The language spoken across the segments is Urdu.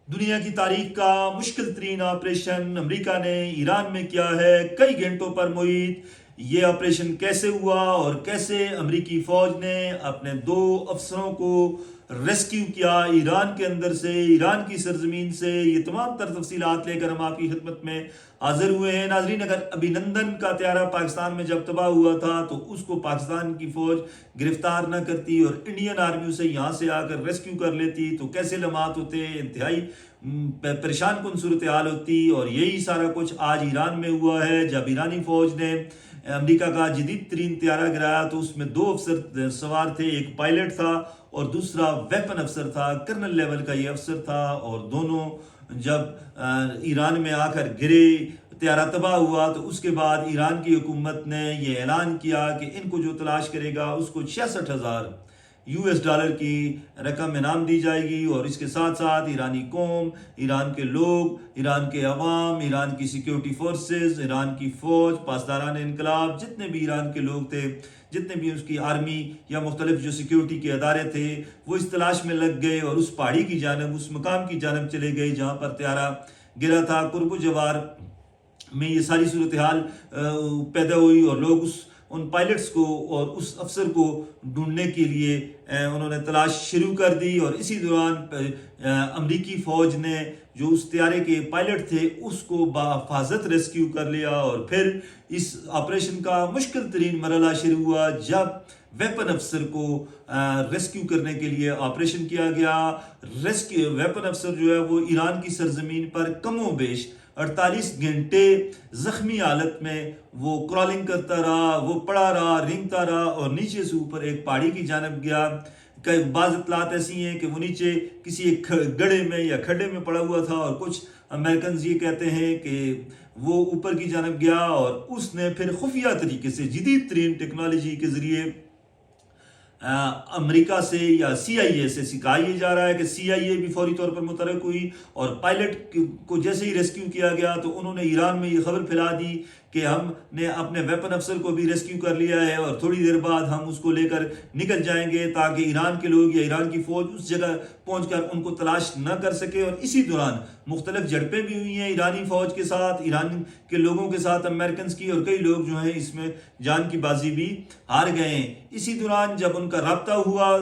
دنیا کی تاریخ کا مشکل ترین آپریشن امریکہ نے ایران میں کیا ہے، کئی گھنٹوں پر محیط۔ یہ آپریشن کیسے ہوا اور کیسے امریکی فوج نے اپنے 2 افسروں کو ریسکیو کیا ایران کے اندر سے، ایران کی سرزمین سے، یہ تمام تر تفصیلات لے کر ہم آپ کی خدمت میں حاضر ہوئے ہیں۔ ناظرین، اگر ابھینندن کا طیارہ پاکستان میں جب تباہ ہوا تھا تو اس کو پاکستان کی فوج گرفتار نہ کرتی اور انڈین آرمی اسے یہاں سے آ کر ریسکیو کر لیتی تو کیسے لمحات ہوتے، انتہائی پریشان کن صورتحال ہوتی۔ اور یہی سارا کچھ آج ایران میں ہوا ہے۔ جب ایرانی فوج نے امریکہ کا جدید ترین طیارہ گرایا تو اس میں 2 افسر سوار تھے، ایک پائلٹ تھا اور دوسرا ویپن افسر تھا، کرنل لیول کا یہ افسر تھا، اور دونوں جب ایران میں آ کر گرے، طیارہ تباہ ہوا، تو اس کے بعد ایران کی حکومت نے یہ اعلان کیا کہ ان کو جو تلاش کرے گا اس کو $66,000 کی رقم انعام دی جائے گی۔ اور اس کے ساتھ ساتھ ایرانی قوم، ایران کے لوگ، ایران کے عوام، ایران کی سیکیورٹی فورسز، ایران کی فوج، پاسداران انقلاب، جتنے بھی ایران کے لوگ تھے، جتنے بھی اس کی آرمی یا مختلف جو سیکیورٹی کے ادارے تھے، وہ اس تلاش میں لگ گئے اور اس پہاڑی کی جانب، اس مقام کی جانب چلے گئے جہاں پر طیارہ گرا تھا۔ قرب و جوار میں یہ ساری صورتحال پیدا ہوئی اور لوگ ان پائلٹس کو اور اس افسر کو ڈھونڈنے کے لیے انہوں نے تلاش شروع کر دی۔ اور اسی دوران امریکی فوج نے جو اس طیارے کے پائلٹ تھے اس کو بحفاظت ریسکیو کر لیا۔ اور پھر اس آپریشن کا مشکل ترین مرحلہ شروع ہوا جب ویپن افسر کو ریسکیو کرنے کے لیے آپریشن کیا گیا۔ ویپن افسر جو ہے وہ ایران کی سرزمین پر کم و بیش 48 گھنٹے زخمی حالت میں وہ کرالنگ کرتا رہا، وہ پڑا رہا، رینگتا رہا اور نیچے سے اوپر ایک پہاڑی کی جانب گیا۔ بعض اطلاعات ایسی ہیں کہ وہ نیچے کسی ایک گڑھے میں یا کھڈے میں پڑا ہوا تھا، اور کچھ امریکنز یہ کہتے ہیں کہ وہ اوپر کی جانب گیا اور اس نے پھر خفیہ طریقے سے جدید ترین ٹیکنالوجی کے ذریعے امریکہ سے یا CIA سے کہا یہ جا رہا ہے کہ CIA بھی فوری طور پر متحرک ہوئی، اور پائلٹ کو جیسے ہی ریسکیو کیا گیا تو انہوں نے ایران میں یہ خبر پھیلا دی کہ ہم نے اپنے ویپن افسر کو بھی ریسکیو کر لیا ہے اور تھوڑی دیر بعد ہم اس کو لے کر نکل جائیں گے، تاکہ ایران کے لوگ یا ایران کی فوج اس جگہ پہنچ کر ان کو تلاش نہ کر سکے۔ اور اسی دوران مختلف جھڑپیں بھی ہوئی ہیں ایرانی فوج کے ساتھ، ایران کے لوگوں کے ساتھ امریکنز کی، اور کئی لوگ جو ہیں اس میں جان کی بازی بھی ہار گئے ہیں۔ اسی دوران جب ان کا رابطہ ہوا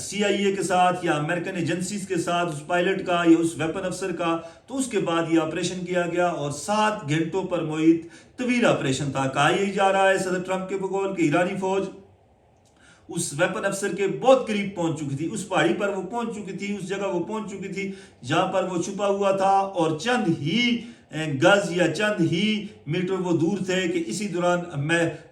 CIA کے ساتھ یا امریکن ایجنسیز کے ساتھ، اس پائلٹ کا یا اس ویپن افسر کا، تو اس کے بعد یہ آپریشن کیا گیا اور 7 گھنٹوں پر محیط طویل آپریشن تھا۔ کہا یہی جا رہا ہے صدر ٹرمپ کے بقول کہ ایرانی فوج اس ویپن افسر کے بہت قریب پہنچ چکی تھی، اس پہاڑی پر وہ پہنچ چکی تھی، اس جگہ وہ پہنچ چکی تھی جہاں پر وہ چھپا ہوا تھا، اور چند ہی گز یا چند ہی میٹر وہ دور تھے کہ اسی دوران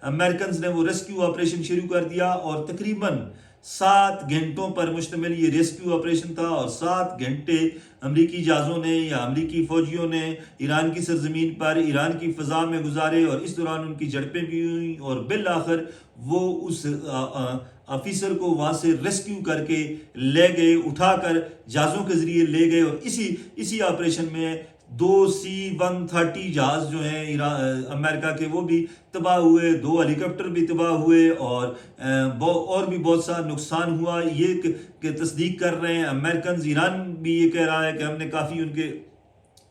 امریکنز نے وہ ریسکیو آپریشن شروع کر دیا۔ اور تقریباً 7 گھنٹوں پر مشتمل یہ ریسکیو آپریشن تھا، اور 7 گھنٹے امریکی جہازوں نے یا امریکی فوجیوں نے ایران کی سرزمین پر، ایران کی فضا میں گزارے، اور اس دوران ان کی جھڑپیں بھی ہوئیں، اور بالآخر وہ اس آفیسر کو وہاں سے ریسکیو کر کے لے گئے، اٹھا کر جہازوں کے ذریعے لے گئے۔ اور اسی آپریشن میں 2 C-130 جہاز جو ہیں امریکہ کے وہ بھی تباہ ہوئے، 2 ہیلی کاپٹر بھی تباہ ہوئے، اور بھی بہت سا نقصان ہوا۔ یہ کہ تصدیق کر رہے ہیں امریکنز، ایران بھی یہ کہہ رہا ہے کہ ہم نے کافی ان کے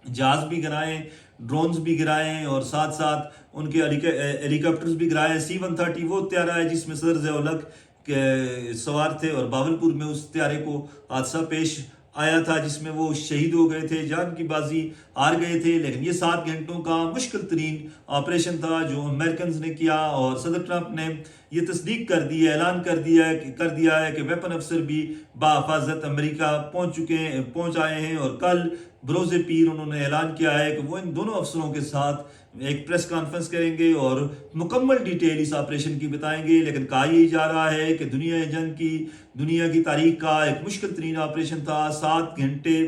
جہاز بھی گرائے، ڈرونز بھی گرائے ہیں، اور ساتھ ساتھ ان کے ہیلی کاپٹرز بھی گرائے ہیں۔ C-130 وہ طیارہ ہے جس میں صدر ضیاء الحق کے سوار تھے، اور باولپور میں اس طیارے کو حادثہ پیش آیا تھا جس میں وہ شہید ہو گئے تھے، جان کی بازی ہار گئے تھے۔ لیکن یہ 7 گھنٹوں کا مشکل ترین آپریشن تھا جو امریکنز نے کیا، اور صدر ٹرمپ نے یہ تصدیق کر دی ہے، اعلان کر دیا ہے کہ ویپن افسر بھی بحفاظت امریکہ پہنچ آئے ہیں۔ اور کل بروز پیر انہوں نے اعلان کیا ہے کہ وہ ان دونوں افسروں کے ساتھ ایک پریس کانفرنس کریں گے اور مکمل ڈیٹیل اس آپریشن کی بتائیں گے۔ لیکن کہا یہی جا رہا ہے کہ دنیا کی تاریخ کا ایک مشکل ترین آپریشن تھا، 7 گھنٹے